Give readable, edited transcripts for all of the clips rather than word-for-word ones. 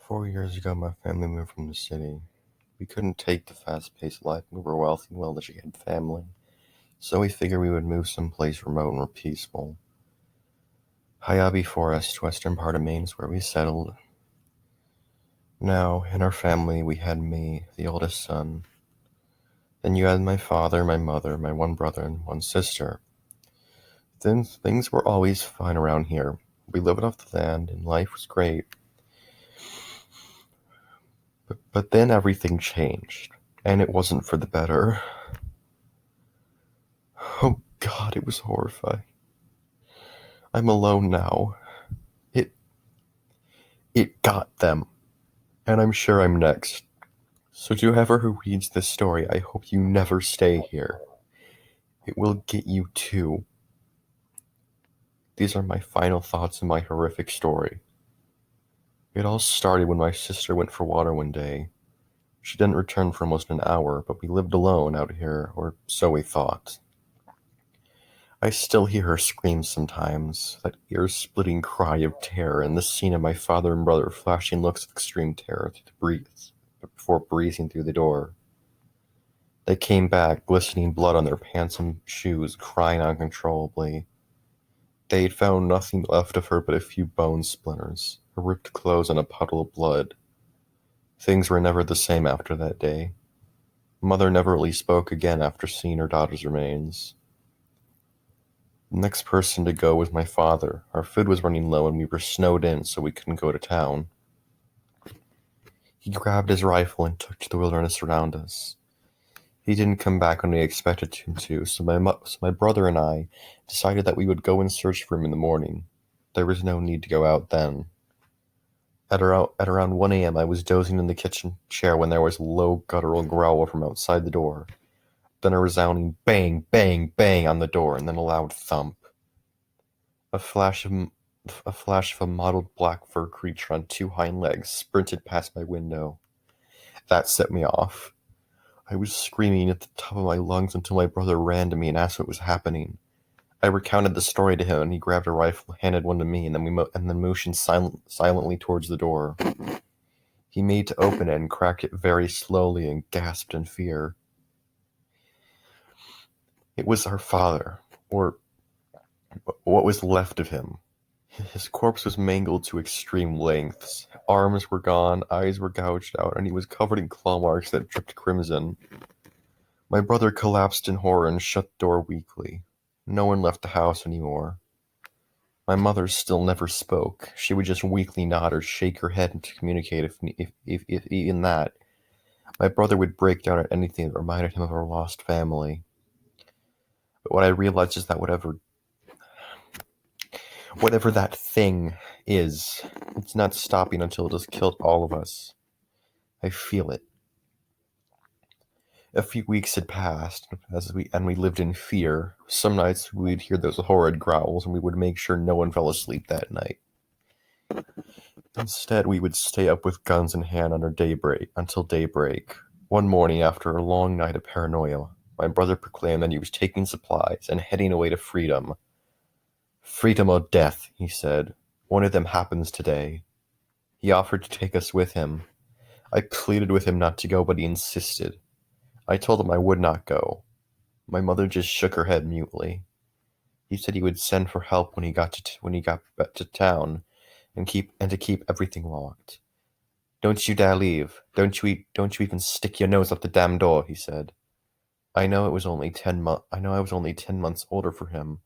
4 years ago, my family moved from the city. We couldn't take the fast-paced life. We were wealthy and well-educated family, so we figured we would move someplace remote and peaceful. Hayabi Forest, western part of Maine, is where we settled. Now, in our family, we had me, the oldest son. Then you had my father, my mother, my one brother, and one sister. Then things were always fine around here. We lived off the land, and life was great. But then everything changed, and it wasn't for the better. Oh God, it was horrifying. I'm alone now. It it got them, and I'm sure I'm next. So to whoever who reads this story, I hope you never stay here. It will get you too. These are my final thoughts on my horrific story. It all started when my sister went for water one day. She didn't return for almost an hour, but we lived alone out here, or so we thought. I still hear her scream sometimes, that ear-splitting cry of terror, and the scene of my father and brother flashing looks of extreme terror before breezing through the door. They came back, glistening blood on their pants and shoes, crying uncontrollably. They had found nothing left of her but a few bone splinters, her ripped clothes, and a puddle of blood. Things were never the same after that day. Mother never really spoke again after seeing her daughter's remains. The next person to go was my father. Our food was running low and we were snowed in, so we couldn't go to town. He grabbed his rifle and took to the wilderness around us. He didn't come back when we expected him to, so my brother and I decided that we would go and search for him in the morning. There was no need to go out then. At around 1 a.m., I was dozing in the kitchen chair when there was a low guttural growl from outside the door. Then a resounding bang, bang, bang on the door, and then a loud thump. A flash of a mottled black fur creature on two hind legs sprinted past my window. That set me off. I was screaming at the top of my lungs until my brother ran to me and asked what was happening. I recounted the story to him, and he grabbed a rifle, handed one to me, and then motioned silently towards the door. He made to open it and cracked it very slowly and gasped in fear. It was our father, or what was left of him. His corpse was mangled to extreme lengths. Arms were gone, eyes were gouged out, and he was covered in claw marks that dripped crimson. My brother collapsed in horror and shut the door weakly. No one left the house anymore. My mother still never spoke. She would just weakly nod or shake her head to communicate if even that. My brother would break down at anything that reminded him of our lost family. But what I realized is that whatever that thing is, it's not stopping until it has killed all of us. I feel it. A few weeks had passed, and we lived in fear. Some nights we would hear those horrid growls, and we would make sure no one fell asleep that night. Instead, we would stay up with guns in hand until daybreak. One morning, after a long night of paranoia, my brother proclaimed that he was taking supplies and heading away to freedom. Freedom or death, he said. One of them happens today. He offered to take us with him. I pleaded with him not to go, but he insisted. I told him I would not go. My mother just shook her head mutely. He said he would send for help when he got back to town, and to keep everything locked. Don't you dare leave. Don't you even stick your nose out the damn door, he said. I know I was only 10 months older for him,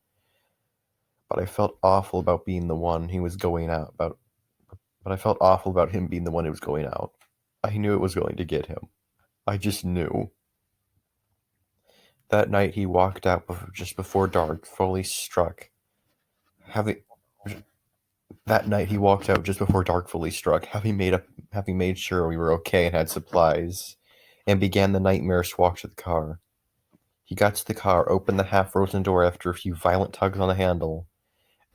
but I felt awful about being the one he was going out. But I felt awful about him being the one who was going out. I knew it was going to get him. I just knew. That night he walked out just before dark, fully struck. Having made sure we were okay and had supplies, and began the nightmarish walk to the car. He got to the car, opened the half-frozen door after a few violent tugs on the handle,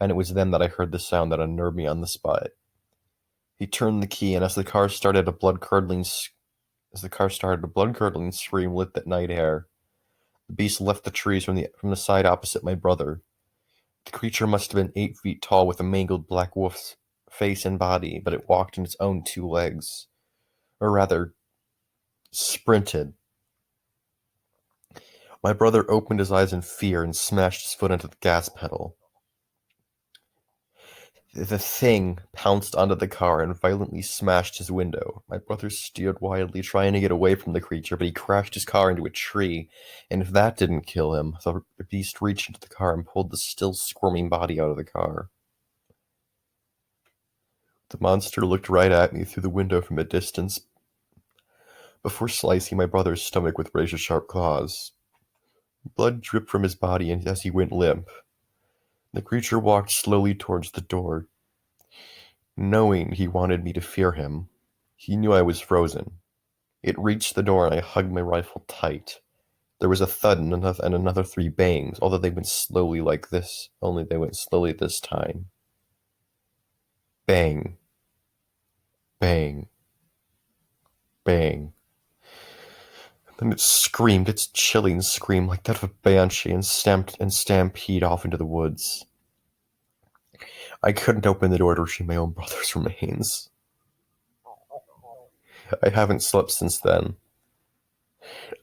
and it was then that I heard the sound that unnerved me on the spot. He turned the key, and as the car started, a blood-curdling scream lit that night air. The beast left the trees from the side opposite my brother. The creature must have been 8 feet tall, with a mangled black wolf's face and body, but it walked on its own two legs, or rather, sprinted. My brother opened his eyes in fear and smashed his foot into the gas pedal. The thing pounced onto the car and violently smashed his window. My brother steered wildly, trying to get away from the creature, but he crashed his car into a tree, and if that didn't kill him, the beast reached into the car and pulled the still squirming body out of the car. The monster looked right at me through the window from a distance before slicing my brother's stomach with razor-sharp claws. Blood dripped from his body as he went limp. The creature walked slowly towards the door, knowing he wanted me to fear him. He knew I was frozen. It reached the door and I hugged my rifle tight. There was a thud and another three bangs, although they went slowly like this, only they went slowly this time. Bang. Bang. Bang. Then it screamed its chilling scream like that of a banshee and stampede off into the woods. I couldn't open the door to retrieve my own brother's remains. I haven't slept since then.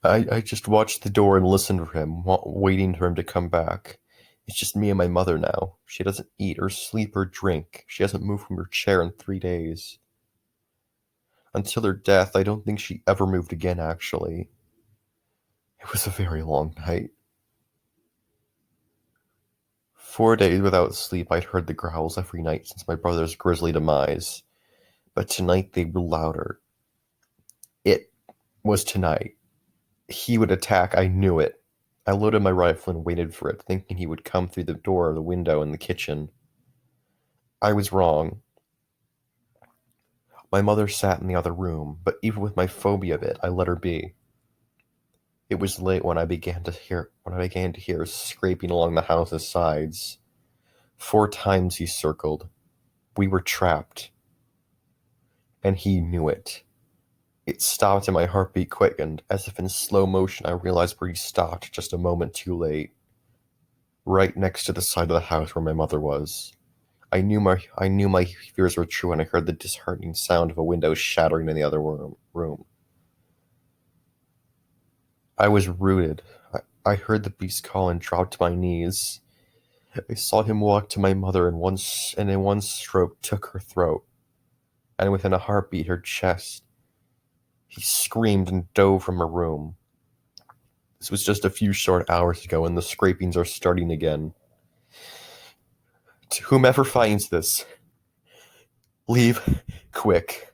I just watched the door and listened for him, waiting for him to come back. It's just me and my mother now. She doesn't eat or sleep or drink. She hasn't moved from her chair in 3 days. Until her death, I don't think she ever moved again, actually. It was a very long night. 4 days without sleep, I'd heard the growls every night since my brother's grisly demise. But tonight they were louder. It was tonight. He would attack, I knew it. I loaded my rifle and waited for it, thinking he would come through the door or the window in the kitchen. I was wrong. My mother sat in the other room, but even with my phobia of it, I let her be. It was late when I began to hear scraping along the house's sides. 4 times he circled. We were trapped. And he knew it. It stopped and my heartbeat quickened. As if in slow motion, I realized where he stopped just a moment too late. Right next to the side of the house where my mother was. I knew my fears were true, and I heard the disheartening sound of a window shattering in the other room. I was rooted. I heard the beast call and dropped to my knees. I saw him walk to my mother and in one stroke took her throat, and within a heartbeat her chest. He screamed and dove from her room. This was just a few short hours ago, and the scrapings are starting again. To whomever finds this, leave quick.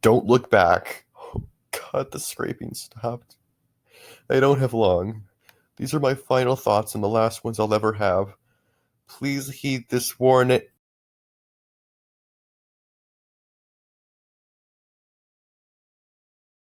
Don't look back. Oh, God, the scraping stopped. I don't have long. These are my final thoughts and the last ones I'll ever have. Please heed this warning.